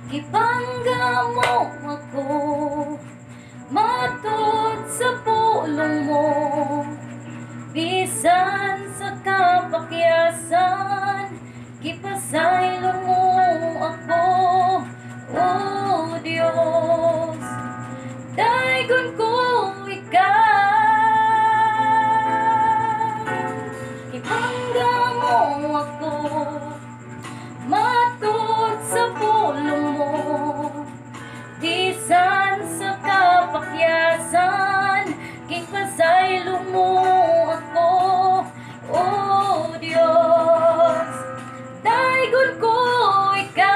Ibangga mo ako, matud sa pulong mo, bisan sa kapakyasan, gipasaylo mo ako, oh Diyos. Daygon ko ikaw, ibangga mo ako, matud sa pulong mo, bisan sa kapakyasan, gipasaylo mo ako, oh Diyos. Daygon ko ikaw,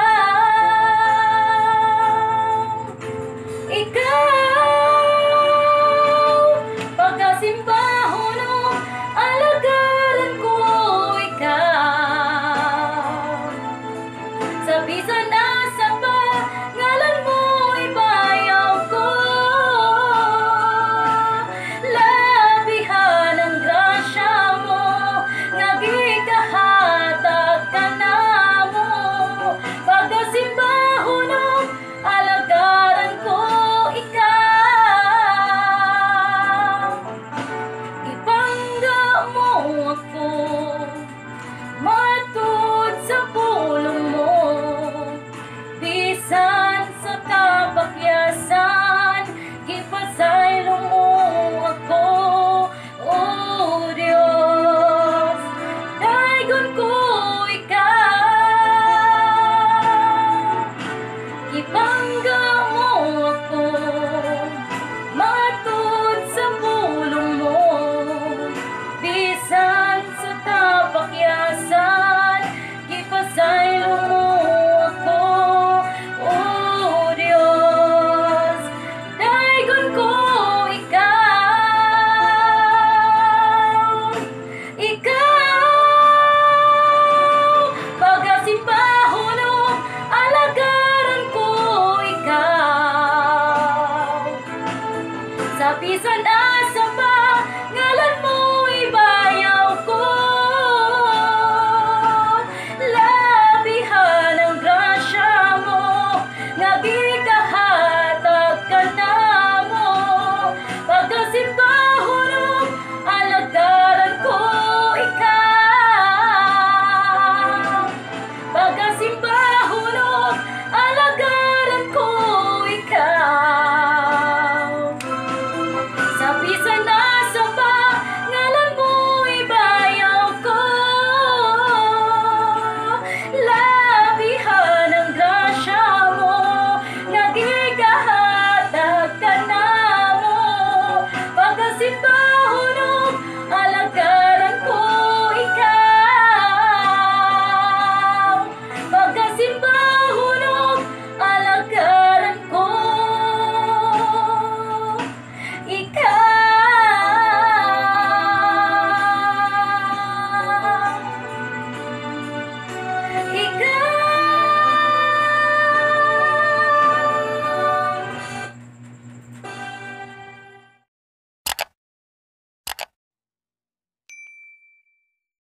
pagkasimbahon o alagaran ko ikaw. Sa bisan nasa pangalan mo ibayaw ko, labihan ang grasya mo, nga gikahatag ka na mo. Pagkasimbahon o alagaran ko ikaw, ibangga mo ako,